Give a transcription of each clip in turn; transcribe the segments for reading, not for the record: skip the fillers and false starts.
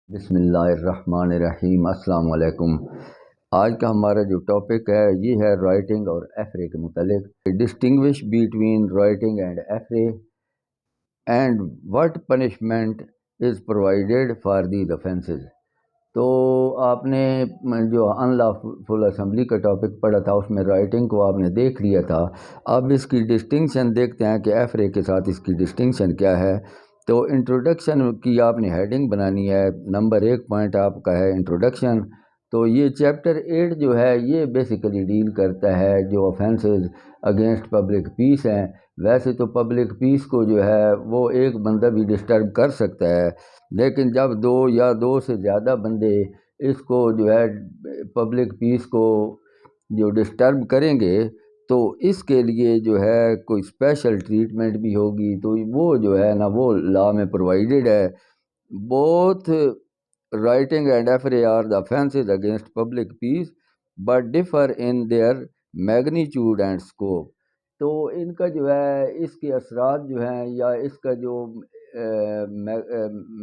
بسم اللہ الرحمن الرحیم۔ السلام علیکم۔ آج کا ہمارا جو ٹاپک ہے یہ ہے رائٹنگ اور ایفرے کے متعلق۔ Distinguish between rioting and affray and what punishment is provided for these offenses۔ تو آپ نے جو ان لافل اسمبلی کا ٹاپک پڑھا تھا اس میں رائٹنگ کو آپ نے دیکھ لیا تھا۔ اب اس کی ڈسٹنکشن دیکھتے ہیں کہ ایفرے کے ساتھ اس کی ڈسٹنکشن کیا ہے۔ تو انٹروڈکشن کی آپ نے ہیڈنگ بنانی ہے۔ نمبر 1 پوائنٹ آپ کا ہے انٹروڈکشن۔ تو یہ چیپٹر 8 جو ہے یہ بیسیکلی ڈیل کرتا ہے جو offenses اگینسٹ پبلک پیس ہیں۔ ویسے تو پبلک پیس کو جو ہے وہ ایک بندہ بھی ڈسٹرب کر سکتا ہے، لیکن جب دو یا دو سے زیادہ بندے اس کو جو ہے پبلک پیس کو جو ڈسٹرب کریں گے تو اس کے لیے جو ہے کوئی اسپیشل ٹریٹمنٹ بھی ہوگی، تو وہ جو ہے نا وہ لا میں پرووائڈیڈ ہے۔ Both rioting and affray are the offenses against public peace but differ in their magnitude and scope. تو ان کا جو ہے اس کے اثرات جو ہیں یا اس کا جو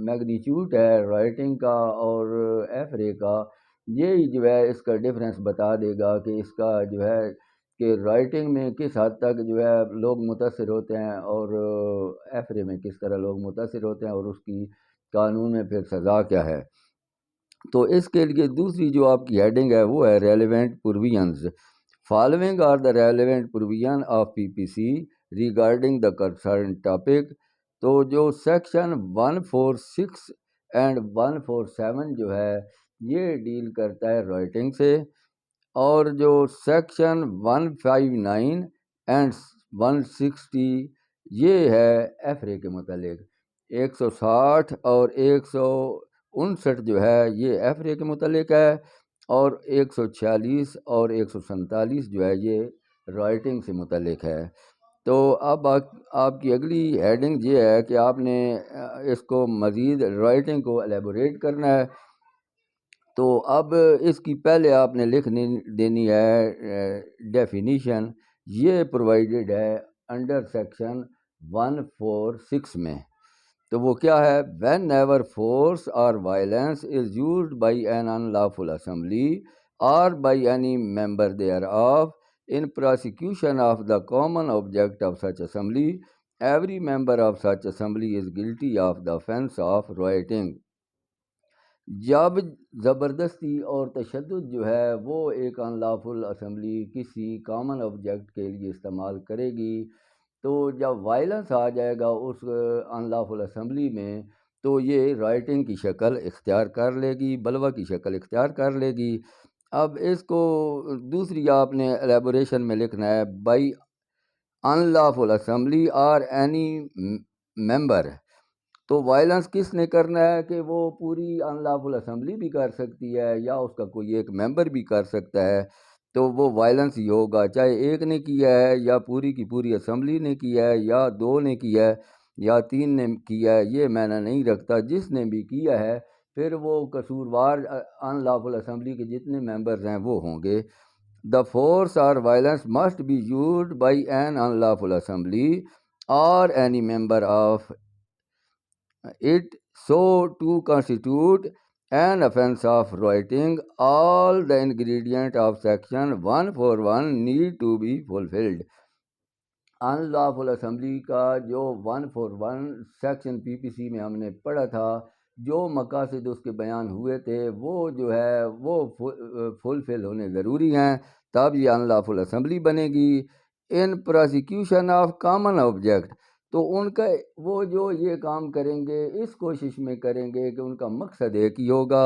میگنیچیوڈ ہے رائٹنگ کا اور ایفرے کا، یہی جو ہے اس کا ڈفرینس بتا دے گا کہ اس کا جو ہے کہ رائٹنگ میں کس حد تک جو ہے لوگ متاثر ہوتے ہیں اور ایفرے میں کس طرح لوگ متاثر ہوتے ہیں اور اس کی قانون میں پھر سزا کیا ہے۔ تو اس کے لیے دوسری جو آپ کی ہیڈنگ ہے وہ ہے relevant provisions. Following are the relevant provision of PPC regarding the concern topic. تو جو سیکشن 146 اینڈ 147 جو ہے یہ ڈیل کرتا ہے رائٹنگ سے، اور جو سیکشن 159 اینڈ 160 یہ ہے ایفرے کے متعلق۔ 160 اور 159 جو ہے یہ ایفرے کے متعلق ہے، اور 146 اور 147 جو ہے یہ رائٹنگ سے متعلق ہے۔ تو اب آپ کی اگلی ہیڈنگ یہ ہے کہ آپ نے اس کو مزید رائٹنگ کو الیبوریٹ کرنا ہے۔ تو اب اس کی پہلے آپ نے لکھ دینی ہے ڈیفینیشن، یہ پرووائڈیڈ ہے انڈر سیکشن 146 میں۔ تو وہ کیا ہے؟ Whenever force or violence is used by an unlawful assembly or by any member thereof in prosecution of the common object of such assembly, every member of such assembly is guilty of the offense of rioting۔ جب زبردستی اور تشدد جو ہے وہ ایک ان lawful assembly کسی common object کے لیے استعمال کرے گی، تو جب وائلنس آ جائے گا اس ان لافل اسمبلی میں تو یہ رائٹنگ کی شکل اختیار کر لے گی، بلوہ کی شکل اختیار کر لے گی۔ اب اس کو دوسری آپ نے الیبوریشن میں لکھنا ہے بائی ان لافل اسمبلی اور اینی ممبر۔ تو وائلنس کس نے کرنا ہے کہ وہ پوری ان لافل اسمبلی بھی کر سکتی ہے یا اس کا کوئی ایک ممبر بھی کر سکتا ہے، تو وہ وائلنس ہی ہوگا، چاہے ایک نے کیا ہے یا پوری کی پوری اسمبلی نے کیا ہے یا 2 نے کیا ہے یا 3 نے کیا ہے، یہ معنی نہیں رکھتا۔ جس نے بھی کیا ہے پھر وہ قصوروار ان لافل اسمبلی کے جتنے ممبرز ہیں وہ ہوں گے۔ The force or violence must be used by an unlawful assembly or any member of it so to constitute an offense of rioting. All the ingredients of section 141 need to be fulfilled۔ In lawful assembly کا جو 141 section PPC میں ہم نے پڑھا تھا، جو مقاصد اس کے بیان ہوئے تھے وہ جو ہے وہ فلفل ہونے ضروری ہیں، تب یہ ان لافل اسمبلی بنے گی۔ ان پروسیکیوشن آف کامن آبجیکٹ، تو ان کا وہ جو یہ کام کریں گے اس کوشش میں کریں گے کہ ان کا مقصد ایک ہی ہوگا۔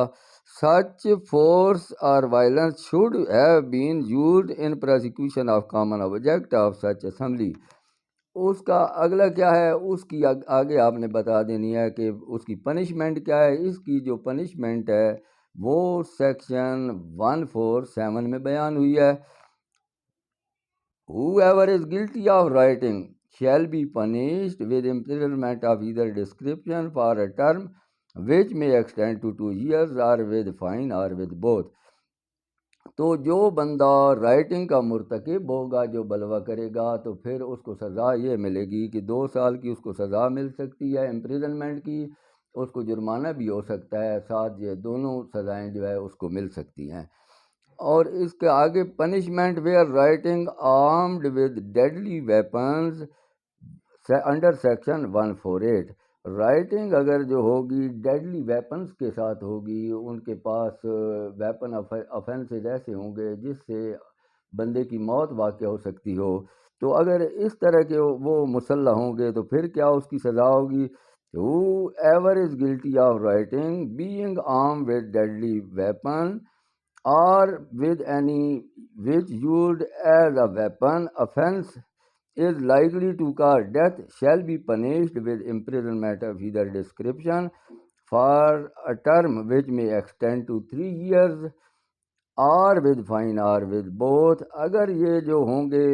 Such force or violence should have been used in prosecution of common object of such assembly. اس کا اگلا کیا ہے، اس کی آگے آپ نے بتا دینی ہے کہ اس کی پنشمنٹ کیا ہے۔ اس کی جو پنشمنٹ ہے وہ سیکشن 147 میں بیان ہوئی ہے۔ Whoever is guilty of writing shall be punished with imprisonment of either description for a term which may extend to 2 years or with fine or with both۔ تو جو بندہ رائٹنگ کا مرتکب ہوگا، جو بلوہ کرے گا، تو پھر اس کو سزا یہ ملے گی کہ 2 سال کی اس کو سزا مل سکتی ہے امپریزنمنٹ کی، اس کو جرمانہ بھی ہو سکتا ہے، ساتھ یہ دونوں سزائیں جو ہے اس کو مل سکتی ہیں۔ اور اس کے آگے punishment where writing armed with deadly weapons under section 148، writing اگر جو ہوگی ڈیڈلی ویپنز کے ساتھ ہوگی، ان کے پاس ویپن افینسز ایسے ہوں گے جس سے بندے کی موت واقع ہو سکتی ہو، تو اگر اس طرح کے وہ مسلح ہوں گے تو پھر کیا اس کی سزا ہوگی؟ whoever is guilty of writing being armed with deadly weapon or with any which used as a weapon offense is likely to cause death shall be punished with imprisonment of either description for a term which may extend to 3 years or with fine or with both. اگر یہ جو ہوں گے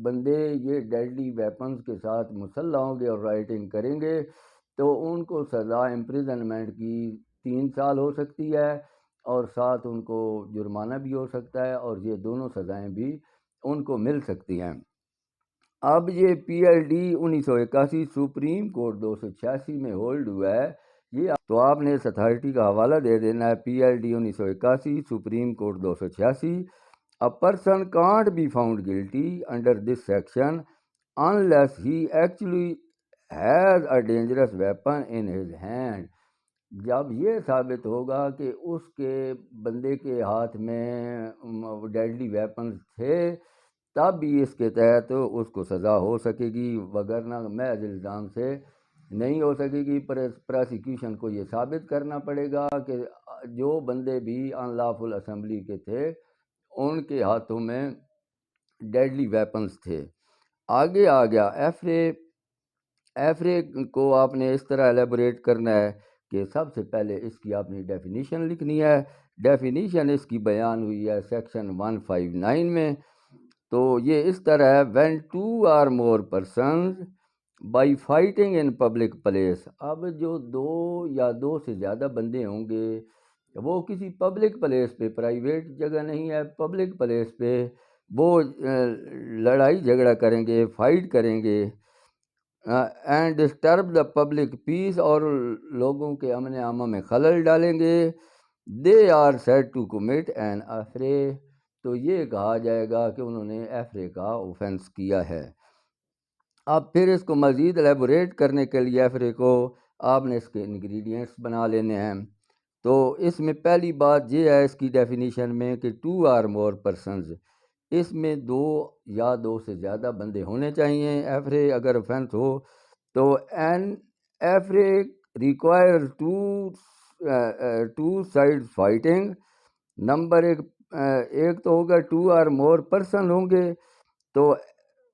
بندے یہ deadly weapons کے ساتھ مسلح ہوں گے اور رائٹنگ کریں گے تو ان کو سزا امپریزنمنٹ کی 3 سال ہو سکتی ہے، اور ساتھ ان کو جرمانہ بھی ہو سکتا ہے، اور یہ دونوں سزائیں بھی ان کو مل سکتی ہیں۔ اب یہ P L D 1981 supreme court 286 میں ہولڈ ہوا ہے، یہ تو آپ نے اس اتھارٹی کا حوالہ دے دینا ہے، P L D 1981 supreme court 286۔ A person can't be found guilty under this section unless he actually has a dangerous weapon in his hand۔ جب یہ ثابت ہوگا کہ اس کے بندے کے ہاتھ میں ڈیڈلی ویپنز تھے تب بھی اس کے تحت اس کو سزا ہو سکے گی، وگرنہ محض الزام سے نہیں ہو سکے گی۔ پراسیکیوشن کو یہ ثابت کرنا پڑے گا کہ جو بندے بھی ان لافل اسمبلی کے تھے ان کے ہاتھوں میں ڈیڈلی ویپنز تھے۔ آگے آ گیا ایفرے کو آپ نے اس طرح ایلیبوریٹ کرنا ہے کہ سب سے پہلے اس کی آپ نے ڈیفینیشن لکھنی ہے۔ ڈیفینیشن اس کی بیان ہوئی ہے سیکشن 159 میں، تو یہ اس طرح ہے when 2 or more persons by fighting in public place۔ اب جو 2 یا 2 سے زیادہ بندے ہوں گے وہ کسی پبلک پلیس پہ، پرائیویٹ جگہ نہیں ہے، پبلک پلیس پہ وہ لڑائی جھگڑا کریں گے، فائٹ کریں گے، and disturb the public peace, اور لوگوں کے امن عامہ میں خلل ڈالیں گے، they are said to commit an affray, تو یہ کہا جائے گا کہ انہوں نے ایفرے کا اوفینس کیا ہے۔ اب پھر اس کو مزید ایلیبوریٹ کرنے کے لیے ایفرے کو آپ نے اس کے انگریڈینٹس بنا لینے ہیں۔ تو اس میں پہلی بات یہ ہے اس کی ڈیفینیشن میں کہ 2 or more persons، اس میں 2 یا 2 سے زیادہ بندے ہونے چاہیے ایفرے اگر اوفینس ہو تو۔ An affray require two side fighting, number ایک تو ہوگا 2 or more person ہوں گے، تو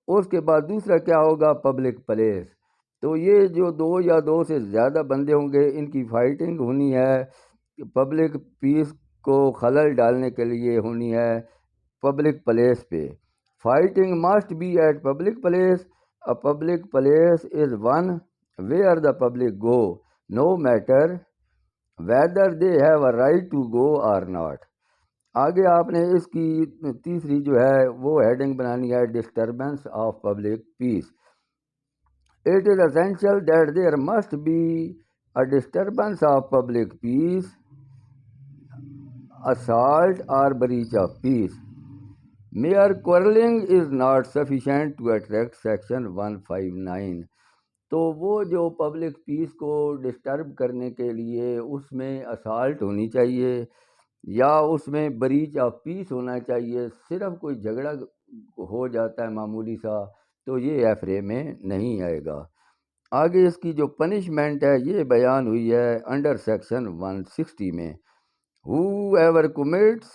اس کے بعد دوسرا کیا ہوگا پبلک پلیس، تو یہ جو 2 یا 2 سے زیادہ بندے ہوں گے ان کی فائٹنگ ہونی ہے، پبلک پیس کو خلل ڈالنے کے لیے ہونی ہے پبلک پلیس پہ۔ Fighting must be at public place, a public place is one where the public go no matter whether they have a right to go or not۔ آگے آپ نے اس کی تیسری جو ہے وہ ہیڈنگ بنانی ہے disturbance of public peace. It is essential that there must be a disturbance of public peace, assault or breach of peace۔ Mere quarreling is not sufficient to attract section 159۔ تو وہ جو پبلک پیس کو disturb کرنے کے لیے اس میں assault ہونی چاہیے یا اس میں بریچ آف پیس ہونا چاہیے، صرف کوئی جھگڑا ہو جاتا ہے معمولی سا تو یہ ایفرے میں نہیں آئے گا۔ آگے اس کی جو پنشمنٹ ہے یہ بیان ہوئی ہے انڈر سیکشن 160 میں، whoever commits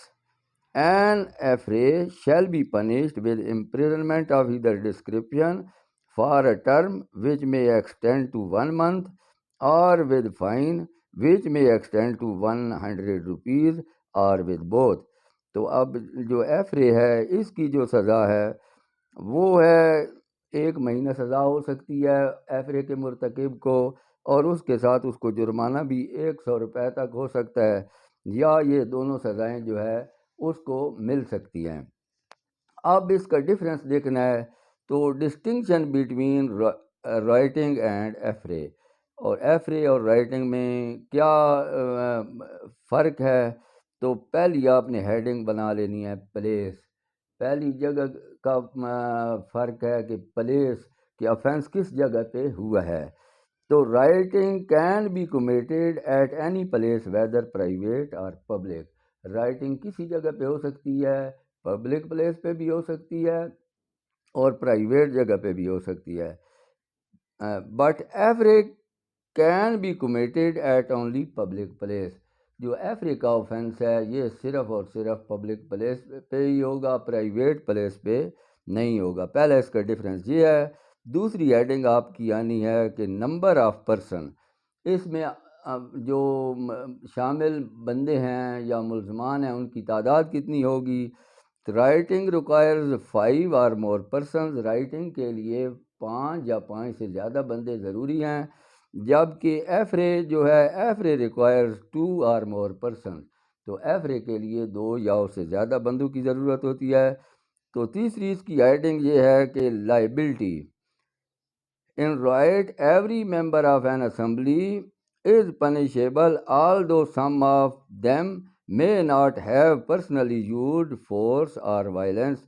an affray shall be punished with imprisonment of either description for a term which may extend to 1 month or with fine which may extend to 100 rupees or with both۔ تو اب جو ایفرے ہے اس کی جو سزا ہے وہ ہے 1 مہینہ سزا ہو سکتی ہے ایفرے کے مرتکب کو، اور اس کے ساتھ اس کو جرمانہ بھی 100 روپے تک ہو سکتا ہے، یا یہ دونوں سزائیں جو ہے اس کو مل سکتی ہیں۔ اب اس کا ڈفرینس دیکھنا ہے تو ڈسٹنکشن بٹوین رائٹنگ اینڈ ایفرے۔ اور ایف رے اور رائٹنگ میں کیا فرق ہے؟ تو پہلی آپ نے ہیڈنگ بنا لینی ہے پلیس. پہلی جگہ کا فرق ہے کہ پلیس کہ آفینس کس جگہ پہ ہوا ہے. تو rioting can be committed at any place whether private or public. Rioting کسی جگہ پہ ہو سکتی ہے، پبلک پلیس پہ بھی ہو سکتی ہے اور پرائیویٹ جگہ پہ بھی ہو سکتی ہے. بٹ ایوریج can be committed at only public place. جو ایفری کا آفینس ہے یہ صرف اور صرف پبلک پلیس پہ ہی ہوگا، پرائیویٹ پلیس پہ نہیں ہوگا. پہلا اس کا ڈفرینس یہ ہے. دوسری ہیڈنگ آپ کی آنی ہے کہ نمبر آف پرسن. اس میں جو شامل بندے ہیں یا ملزمان ہیں ان کی تعداد کتنی ہوگی. رائٹنگ ریکوائرز 5 اور مور پرسنز. رائٹنگ کے لیے 5 یا 5 سے زیادہ بندے ضروری ہیں، جبکہ ایفرے جو ہے ایفرے ریکوائرز 2 اور مور پرسن. تو ایفرے کے لیے 2 یا اس سے زیادہ بندوں کی ضرورت ہوتی ہے. تو تیسری اس کی ہیڈنگ یہ ہے کہ liability. In right every member of an assembly is punishable although some of them may not have personally used force or violence.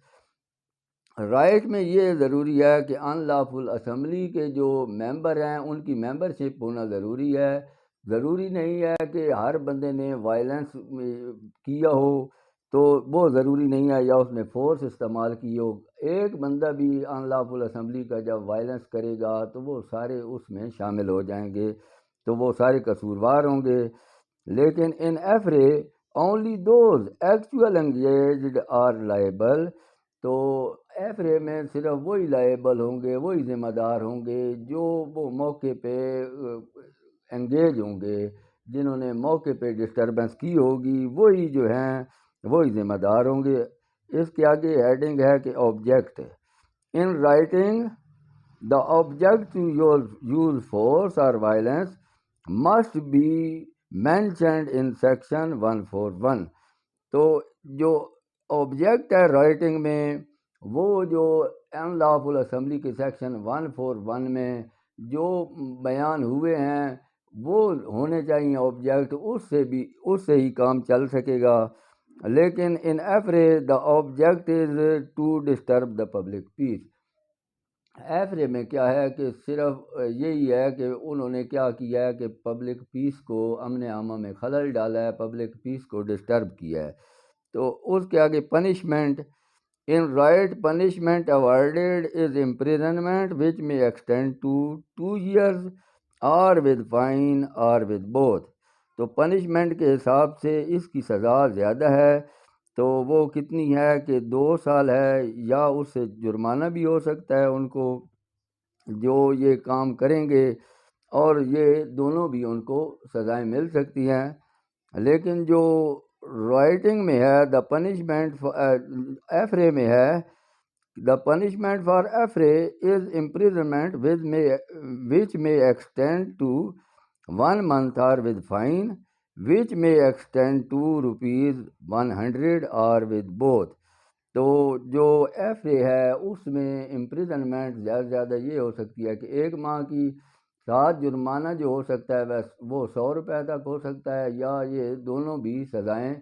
Right میں یہ ضروری ہے کہ ان لافل اسمبلی کے جو ممبر ہیں ان کی ممبرشپ ہونا ضروری ہے. ضروری نہیں ہے کہ ہر بندے نے وائلنس کیا ہو، تو وہ ضروری نہیں ہے، یا اس نے فورس استعمال کی ہو. ایک بندہ بھی ان لافل اسمبلی کا جب وائلنس کرے گا تو وہ سارے اس میں شامل ہو جائیں گے، تو وہ سارے قصوروار ہوں گے. لیکن in affray only those actual engaged are liable. تو ایفرے میں صرف وہی لائبل ہوں گے، وہی ذمہ دار ہوں گے جو وہ موقع پہ انگیج ہوں گے، جنہوں نے موقع پہ ڈسٹربنس کی ہوگی وہی جو ہیں وہی ذمہ دار ہوں گے. اس کے آگے ہیڈنگ ہے کہ object. In writing the object to use force or violence must be mentioned in section 141. تو جو آبجیکٹ ہے رائٹنگ میں وہ جو ان لافل اسمبلی کے سیکشن 141 میں جو بیان ہوئے ہیں وہ ہونے چاہیے آبجیکٹ، اس سے ہی کام چل سکے گا. لیکن in affray the object is to disturb the public peace. Affray میں کیا ہے کہ صرف یہی ہے کہ انہوں نے کیا کیا ہے کہ پبلک پیس کو امن عامہ میں خلل ڈالا ہے، پبلک پیس کو ڈسٹرب کیا ہے. تو اس کے آگے punishment. In riot punishment awarded is imprisonment which may extend to 2 years or with fine or with both. تو پنشمنٹ کے حساب سے اس کی سزا زیادہ ہے. تو وہ کتنی ہے کہ 2 سال ہے، یا اس سے جرمانہ بھی ہو سکتا ہے ان کو جو یہ کام کریں گے، اور یہ دونوں بھی ان کو سزائیں مل سکتی ہیں. لیکن جو رائٹنگ میں ہے دا پنشمنٹ ایفرے میں ہے the punishment for affray is imprisonment which may extend to 1 month or with fine which may extend to ₹100 اور with both. تو جو ایف اے ہے اس میں امپریزنمنٹ زیادہ سے زیادہ یہ ہو سکتی ہے کہ 1 ماہ کی، ساتھ جرمانہ جو ہو سکتا ہے وہ ₹100 تک ہو سکتا ہے، یا یہ دونوں بھی سزائیں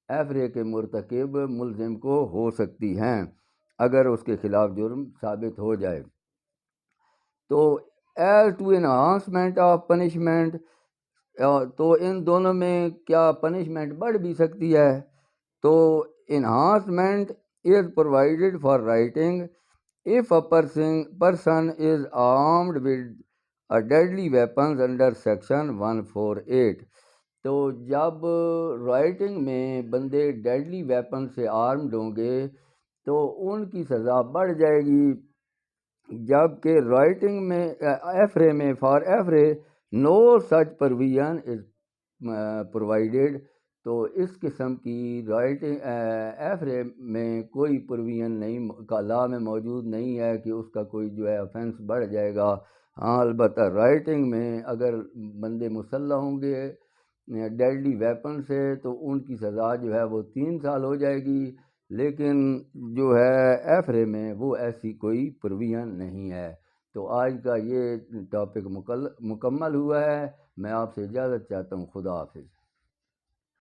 ایف اے کے مرتکب ملزم کو ہو سکتی ہیں اگر اس کے خلاف جرم ثابت ہو جائے. تو as to enhancement of punishment, تو ان دونوں میں کیا پنشمنٹ بڑھ بھی سکتی ہے. تو enhancement is provided for writing if a person is armed with a deadly weapons under section 148. تو جب رائٹنگ میں بندے ڈیڈلی ویپن سے آرمڈ ہوں گے تو ان کی سزا بڑھ جائے گی، جبکہ رائٹنگ میں ایفرے میں for affray no such provision is provided. تو اس قسم کی رائٹنگ ایفرے میں کوئی پروویژن نہیں کا لا میں موجود نہیں ہے کہ اس کا کوئی جو ہے آفینس بڑھ جائے گا. ہاں البتہ رائٹنگ میں اگر بندے مسلح ہوں گے ڈیڈلی ویپن سے تو ان کی سزا جو ہے وہ 3 سال ہو جائے گی. لیکن جو ہے ایفرے میں وہ ایسی کوئی پروویژن نہیں ہے. تو آج کا یہ ٹاپک مکمل ہوا ہے، میں آپ سے اجازت چاہتا ہوں، خدا حافظ۔